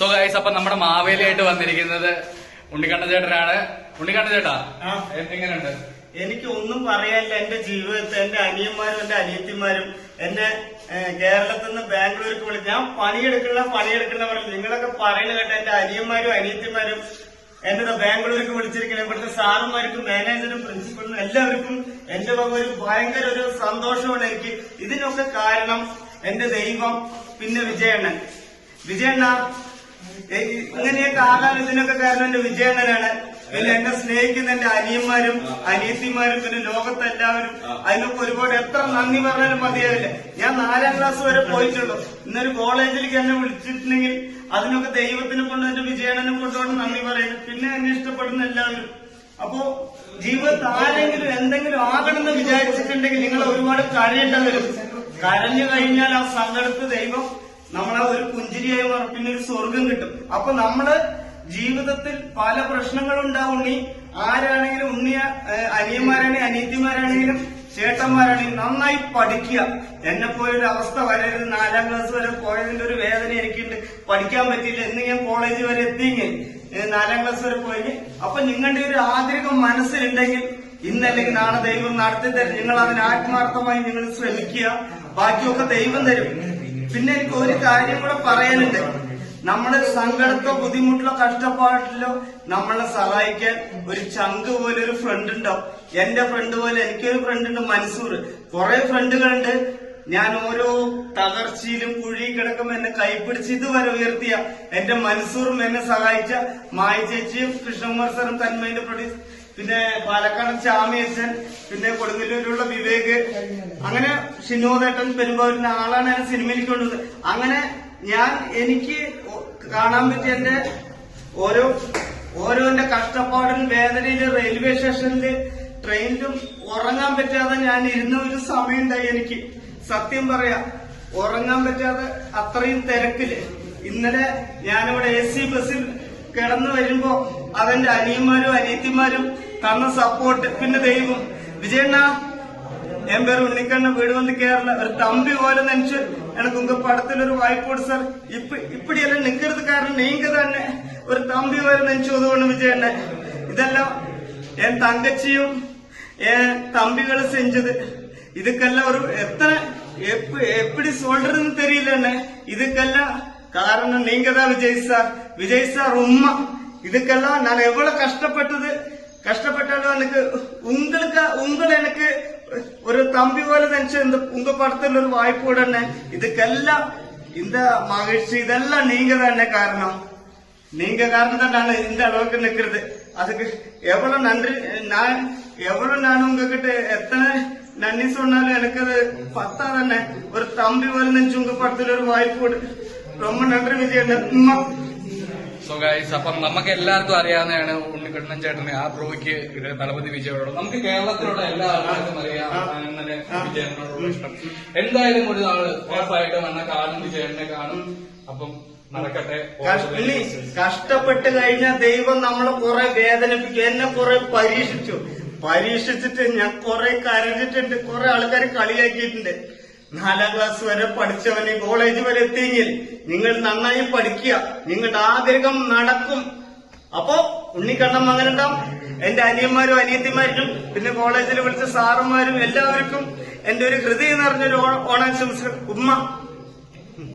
So guys, അപ്പൊ നമ്മുടെ മാവേലിയായിട്ട് വന്നിരിക്കുന്നത് ഉണ്ണിക്കണ്ണ ചേട്ടനാണ്. ഉണ്ണിക്കണ്ണ ചേട്ടാ, എങ്ങനെയുണ്ട്? എനിക്ക് ഒന്നും പറയാനില്ല. എന്റെ ജീവിതത്തിൽ എന്റെ അനിയന്മാരും എന്റെ അനിയത്തിമാരും എന്നെ കേരളത്തിൽ നിന്ന് ബാംഗ്ലൂർക്ക് വിളിച്ച് ഞാൻ പണിയെടുക്കുന്ന പറഞ്ഞു. നിങ്ങളൊക്കെ പറയുന്നത് കേട്ട എന്റെ അനിയന്മാരും അനിയത്തിമാരും എന്നെ ബാംഗ്ലൂർക്ക് വിളിച്ചിരിക്കണം. ഇവിടുത്തെ സാറുമാർക്കും മാനേജറും പ്രിൻസിപ്പളിനും എല്ലാവർക്കും എന്റെ വക ഒരു ഭയങ്കര ഒരു സന്തോഷമാണ് എനിക്ക്. ഇതിനൊക്കെ കാരണം എന്റെ ദൈവം, പിന്നെ വിജയണ്ണൻ. ഇങ്ങനെയൊക്കെ ആകാൻ ഇതിനൊക്കെ കാരണം എന്റെ വിജയണ്ണനാണ്. പിന്നെ എന്നെ സ്നേഹിക്കുന്ന എന്റെ അനിയന്മാരും അനിയത്തിമാരും പിന്നെ ലോകത്തെല്ലാവരും. അതിനൊക്കെ ഒരുപാട് എത്ര നന്ദി പറഞ്ഞാലും മതിയാവില്ല. ഞാൻ 4ാം ക്ലാസ് വരെ പോയിട്ടുള്ളൂ. ഇന്നൊരു കോളേജിലേക്ക് എന്നെ വിളിച്ചിട്ടുണ്ടെങ്കിൽ അതിനൊക്കെ ദൈവത്തിനെ കൊണ്ട് എന്റെ വിജയണ്ണനെ കൊണ്ടുകൊണ്ട് നന്ദി പറയുന്നു. പിന്നെ എന്നെ ഇഷ്ടപ്പെടുന്ന എല്ലാവരും. അപ്പോ ജീവിതത്തിൽ ആരെങ്കിലും എന്തെങ്കിലും ആകണമെന്ന് വിചാരിച്ചിട്ടുണ്ടെങ്കിൽ നിങ്ങൾ ഒരുപാട് കരയേണ്ടി വരും. കരഞ്ഞു കഴിഞ്ഞാൽ ആ സങ്കടത്ത് ദൈവം നമ്മളെ ഒരു പുഞ്ചിരിയായി മാറും. പിന്നെ ഒരു സ്വർഗം കിട്ടും. അപ്പൊ നമ്മള് ജീവിതത്തിൽ പല പ്രശ്നങ്ങളുണ്ടാവും. ആരാണെങ്കിലും അനിയന്മാരാണെങ്കിലും അനിയത്തിമാരാണെങ്കിലും ചേട്ടന്മാരാണെങ്കിലും നന്നായി പഠിക്കുക. എന്നെ പോയൊരു അവസ്ഥ വരരുത്. 4ാം ക്ലാസ് വരെ പോയതിന്റെ ഒരു വേദന എനിക്കുണ്ട്. പഠിക്കാൻ പറ്റിയില്ല. ഇന്ന് ഞാൻ കോളേജ് വരെ എത്തിയെങ്കിൽ 4ാം ക്ലാസ് വരെ പോയെങ്കിൽ. അപ്പൊ നിങ്ങളുടെ ഒരു ആഗ്രഹം മനസ്സിലുണ്ടെങ്കിൽ ഇന്നല്ലെങ്കിൽ നാളെ ദൈവം നടത്തി തരും. നിങ്ങൾ അതിന് ആത്മാർത്ഥമായി നിങ്ങൾ ശ്രമിക്കുക. ബാക്കിയൊക്കെ ദൈവം തരും. പിന്നെ എനിക്ക് ഒരു കാര്യം കൂടെ പറയാനുണ്ട്. നമ്മുടെ സങ്കടത്തോ ബുദ്ധിമുട്ടിലോ കഷ്ടപ്പാടിലോ നമ്മളെ സഹായിക്കാൻ ഒരു ചങ്ക് പോലെ ഒരു ഫ്രണ്ട് ഉണ്ടാവും. എന്റെ ഫ്രണ്ട് പോലെ എനിക്കൊരു ഫ്രണ്ട് ഉണ്ട്, മൻസൂർ. കുറെ ഫ്രണ്ടുകളുണ്ട്. ഞാൻ ഓരോ തകർച്ചയിലും കുഴി കിടക്കുമ്പോ എന്നെ കൈപ്പിടിച്ച് ഇതുവരെ ഉയർത്തിയ എന്റെ മൻസൂറും എന്നെ സഹായിച്ച മായ ചേച്ചിയും കൃഷ്ണകുമാർ സാറും തന്മയുടെ പ്രൊഡ്യൂസ്, പിന്നെ പാലക്കാട് ചാമിയച്ചൻ, പിന്നെ കൊടുങ്ങല്ലൂരിലുള്ള വിവേക്, അങ്ങനെ ഷിനോദേട്ടൻ പെരുമ്പാവൂരിന്റെ ആളാണ് എന്നെ സിനിമയിലേക്ക് കൊണ്ടുവന്നത്. അങ്ങനെ എനിക്ക് കാണാൻ പറ്റിയ എന്റെ ഓരോ എന്റെ കഷ്ടപ്പാടിലും വേദനയിലും റെയിൽവേ സ്റ്റേഷനില് ട്രെയിനിലും ഉറങ്ങാൻ പറ്റാതെ ഞാൻ ഇരുന്ന ഒരു സമയമുണ്ടായി. എനിക്ക് സത്യം പറയാം, ഉറങ്ങാൻ പറ്റാതെ അത്രയും തിരക്കില്. ഇന്നലെ ഞാനിവിടെ AC ബസ്സിൽ കിടന്നു വരുമ്പോ അതെന്റെ അനിയന്മാരും അനിയത്തിമാരും തന്ന സപ്പോർട്ട്, പിന്നെ ദൈവം. വിജയണ്ണ என் பேர் உன்னிக்கண்ண, வீடு வந்து கேரளா. ஒரு தம்பி போல நினைச்சு எனக்கு உங்க படத்துல ஒரு வாய்ப்பு கொடு சார். இப்படி எல்லாம் நிக்கிறது காரணம் நீங்க தானே. ஒரு தம்பி போல நினைச்சு உதவணும் விஜயண்ண. இதெல்லாம் என் தங்கச்சியும் என் தம்பிகளும் செஞ்சது. இதுக்கெல்லாம் ஒரு எப்படி சொல்றதுன்னு தெரியல. இதுக்கெல்லாம் காரணம் நீங்க தான் விஜய் சார் உம்மா. இதுக்கெல்லாம் நான் எவ்வளவு கஷ்டப்பட்டாலும் எனக்கு உங்களை எனக்கு ஒரு தம்பி போல நினைச்சு உங்க படத்துல ஒரு வாய்ப்பு உடனே இதுக்கெல்லாம் இந்த மகிழ்ச்சி இதெல்லாம் நீங்க தானே காரணம். நீங்க காரணம் தான் நான் இந்த அளவுக்கு நிக்கிறது. அதுக்கு எவ்வளவு நன்றி. நான் உங்ககிட்ட எத்தனை நன்றி சொன்னாலும் எனக்கு அது பத்தா தானே. ஒரு தம்பி போல நினைச்சு உங்க படத்துல ஒரு வாய்ப்பு ரொம்ப நன்றி விஜயண்ணா. സോ ഗൈസ്, അപ്പം നമുക്ക് എല്ലാവർക്കും അറിയാവുന്നതാണ് ഉണ്ണിക്കണ്ണൻ ചേട്ടന് ആ ബ്രോയ്ക്ക് തളപതി വിജയോടുള്ള, നമുക്ക് കേരളത്തിലുള്ള എല്ലാ ആൾക്കാർക്കും അറിയാം അങ്ങനെ വിജയനോടുള്ള ഇഷ്ടം. എന്തായാലും ഒരു നാള് ഉറപ്പായിട്ട് വന്ന കാണും, വിജയനെ കാണും. അപ്പം നടക്കട്ടെ. കഷ്ടപ്പെട്ട് കഴിഞ്ഞാൽ ദൈവം നമ്മളെ കുറെ വേദനിപ്പിക്കും. എന്നെ കുറെ പരീക്ഷിച്ചിട്ട് ഞാൻ കുറെ കരഞ്ഞിട്ടുണ്ട്. കുറെ ആൾക്കാർ കളിയാക്കിയിട്ടുണ്ട്. 4ാം ക്ലാസ് വരെ പഠിച്ചവന് കോളേജ് വരെ എത്തിയെങ്കിൽ നിങ്ങൾ നന്നായി പഠിക്കുക. നിങ്ങളുടെ ആഗ്രഹം നടക്കും. അപ്പോ ഉണ്ണിക്കണ്ണൻ മകനുണ്ടാവും. എന്റെ അനിയന്മാരും അനിയത്തിമാർക്കും പിന്നെ കോളേജിൽ വിളിച്ച സാറുമാരും എല്ലാവർക്കും എന്റെ ഒരു ഹൃദയം നിറഞ്ഞൊരു ഓണാശംസകൾ. ഉമ്മ.